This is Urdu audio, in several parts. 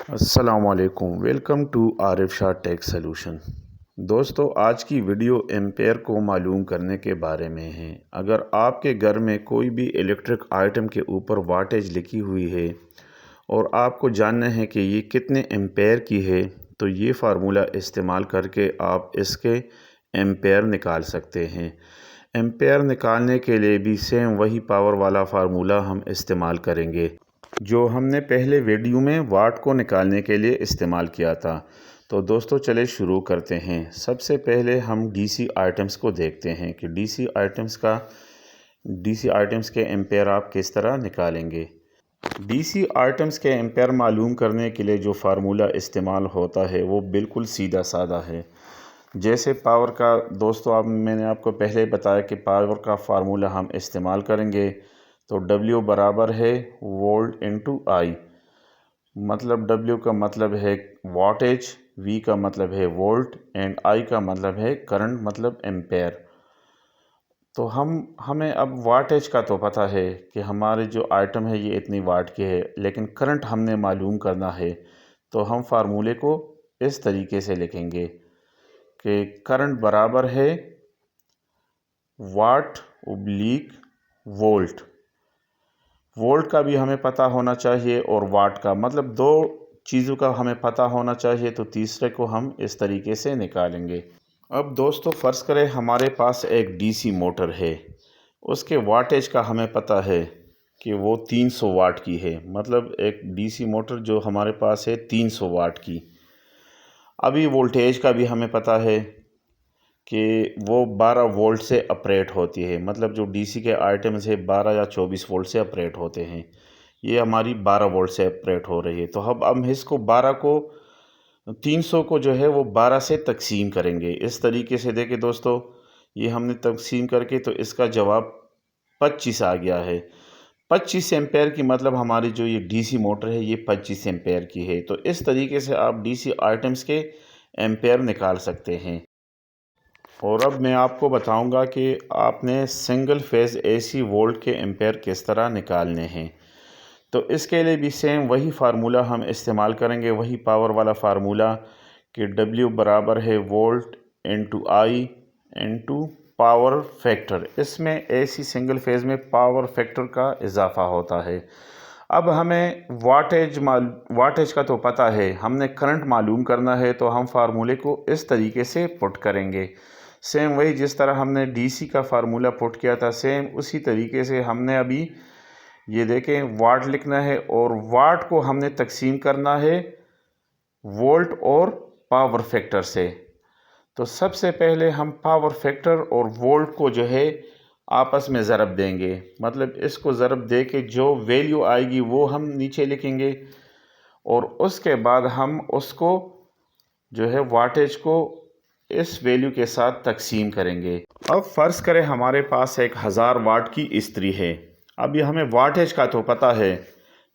السلام علیکم، welcome to Arif Shah tech solution. دوستو، آج کی ویڈیو ایمپیر کو معلوم کرنے کے بارے میں ہے۔ اگر آپ کے گھر میں کوئی بھی الیکٹرک آئٹم کے اوپر واٹیج لکھی ہوئی ہے اور آپ کو جاننا ہے کہ یہ کتنے ایمپیر کی ہے، تو یہ فارمولہ استعمال کر کے آپ اس کے ایمپیر نکال سکتے ہیں۔ ایمپیر نکالنے کے لیے بھی سیم وہی پاور والا فارمولہ ہم استعمال کریں گے جو ہم نے پہلے ویڈیو میں واٹ کو نکالنے کے لیے استعمال کیا تھا۔ تو دوستو چلے شروع کرتے ہیں۔ سب سے پہلے ہم ڈی سی آئٹمز کو دیکھتے ہیں کہ ڈی سی آئٹمز کے ایمپیر آپ کس طرح نکالیں گے۔ ڈی سی آئٹمز کے ایمپیر معلوم کرنے کے لیے جو فارمولہ استعمال ہوتا ہے وہ بالکل سیدھا سادہ ہے۔ جیسے پاور کا دوستو میں نے آپ کو پہلے بتایا کہ پاور کا فارمولہ ہم استعمال کریں گے تو W برابر ہے وولٹ انٹو آئی، مطلب W کا مطلب ہے واٹیج، V کا مطلب ہے وولٹ اینڈ I کا مطلب ہے کرنٹ، مطلب ایمپیر۔ تو ہمیں اب واٹیج کا تو پتہ ہے کہ ہمارے جو آئٹم ہے یہ اتنی واٹ کی ہے، لیکن کرنٹ ہم نے معلوم کرنا ہے تو ہم فارمولے کو اس طریقے سے لکھیں گے کہ کرنٹ برابر ہے واٹ / وولٹ۔ وولٹ کا بھی ہمیں پتہ ہونا چاہیے اور واٹ کا، مطلب دو چیزوں کا ہمیں پتہ ہونا چاہیے، تو تیسرے کو ہم اس طریقے سے نکالیں گے۔ اب دوستو فرض کریں ہمارے پاس ایک ڈی سی موٹر ہے، اس کے واٹیج کا ہمیں پتہ ہے کہ وہ 300 واٹ کی ہے، مطلب ایک ڈی سی موٹر جو ہمارے پاس ہے 300 واٹ کی۔ ابھی وولٹیج کا بھی ہمیں پتہ ہے کہ وہ 12 وولٹ سے اپریٹ ہوتی ہے، مطلب جو ڈی سی کے آئٹمز ہے 12 یا 24 وولٹ سے اپریٹ ہوتے ہیں، یہ ہماری 12 وولٹ سے اپریٹ ہو رہی ہے۔ تو اب ہم اس کو 300 کو جو ہے وہ 12 سے تقسیم کریں گے۔ اس طریقے سے دیکھیں دوستو، یہ ہم نے تقسیم کر کے تو اس کا جواب 25 آ گیا ہے۔ 25 ایمپیر کی، مطلب ہماری جو یہ ڈی سی موٹر ہے یہ 25 ایمپیر کی ہے۔ تو اس طریقے سے آپ ڈی سی آئٹمز کے ایمپیر نکال سکتے ہیں۔ اور اب میں آپ کو بتاؤں گا کہ آپ نے سنگل فیز اے سی وولٹ کے ایمپیر کس طرح نکالنے ہیں۔ تو اس کے لیے بھی سیم وہی فارمولہ ہم استعمال کریں گے، وہی پاور والا فارمولہ کہ W برابر ہے volt into I into power factor. اس میں اے سی سنگل فیز میں پاور فیکٹر کا اضافہ ہوتا ہے۔ اب ہمیں واٹیج کا تو پتہ ہے، ہم نے کرنٹ معلوم کرنا ہے تو ہم فارمولے کو اس طریقے سے پٹ کریں گے۔ سیم وہی جس طرح ہم نے ڈی سی کا فارمولہ پٹ کیا تھا، سیم اسی طریقے سے ہم نے ابھی یہ دیکھیں واٹ لکھنا ہے اور واٹ کو ہم نے تقسیم کرنا ہے وولٹ اور پاور فیکٹر سے۔ تو سب سے پہلے ہم پاور فیکٹر اور وولٹ کو جو ہے آپس میں ضرب دیں گے، مطلب اس کو ضرب دے کے جو ویلیو آئے گی وہ ہم نیچے لکھیں گے اور اس کے بعد ہم اس کو جو ہے واٹیج کو اس ویلیو کے ساتھ تقسیم کریں گے۔ اب فرض کریں ہمارے پاس ایک 1000 واٹ کی استری ہے۔ اب یہ ہمیں واٹیج کا تو پتہ ہے،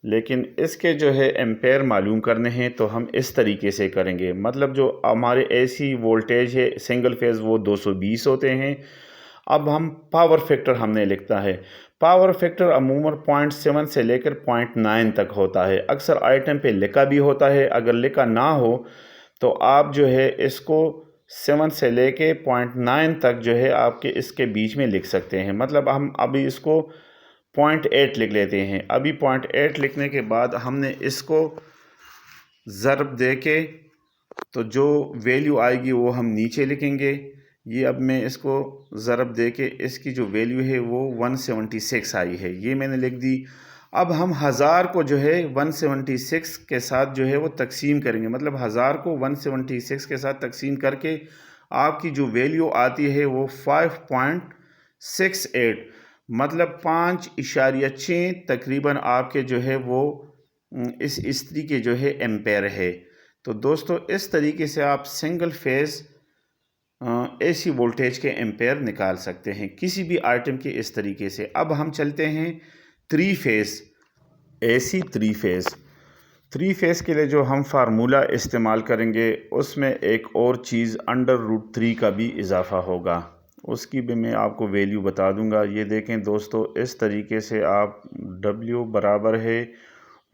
لیکن اس کے جو ہے ایمپیر معلوم کرنے ہیں تو ہم اس طریقے سے کریں گے، مطلب جو ہمارے اے سی وولٹیج ہے سنگل فیز وہ 220 ہوتے ہیں۔ اب ہم پاور فیکٹر ہم نے لکھتا ہے، پاور فیکٹر عموماً 0.7 سے لے کر 0.9 تک ہوتا ہے، اکثر آئٹم پہ لکھا بھی ہوتا ہے۔ اگر لکھا نہ ہو تو آپ جو ہے اس کو 7 سے لے کے 0.9 تک جو ہے آپ کے اس کے بیچ میں لکھ سکتے ہیں، مطلب ہم ابھی اس کو 0.8 لکھ لیتے ہیں۔ ابھی 0.8 لکھنے کے بعد ہم نے اس کو ضرب دے کے تو جو ویلیو آئے گی وہ ہم نیچے لکھیں گے۔ یہ اب میں اس کو ضرب دے کے اس کی جو ویلیو ہے وہ 176 آئی ہے، یہ میں نے لکھ دی۔ اب ہم 1000 کو جو ہے 176 کے ساتھ جو ہے وہ تقسیم کریں گے، مطلب 1000 کو 176 کے ساتھ تقسیم کر کے آپ کی جو ویلیو آتی ہے وہ 5.68، مطلب 5.6 تقریباً آپ کے جو ہے وہ اس استری کے جو ہے ایمپیر ہے۔ تو دوستو اس طریقے سے آپ سنگل فیز اے سی وولٹیج کے ایمپیر نکال سکتے ہیں کسی بھی آئٹم کے اس طریقے سے۔ اب ہم چلتے ہیں 3 فیز اے سی 3 فیز کے لیے جو ہم فارمولہ استعمال کریں گے اس میں ایک اور چیز √3 کا بھی اضافہ ہوگا، اس کی بھی میں آپ کو ویلیو بتا دوں گا۔ یہ دیکھیں دوستو، اس طریقے سے آپ W برابر ہے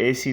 AC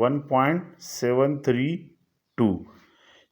1.732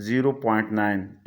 0.9,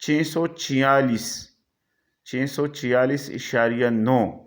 646.9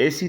AC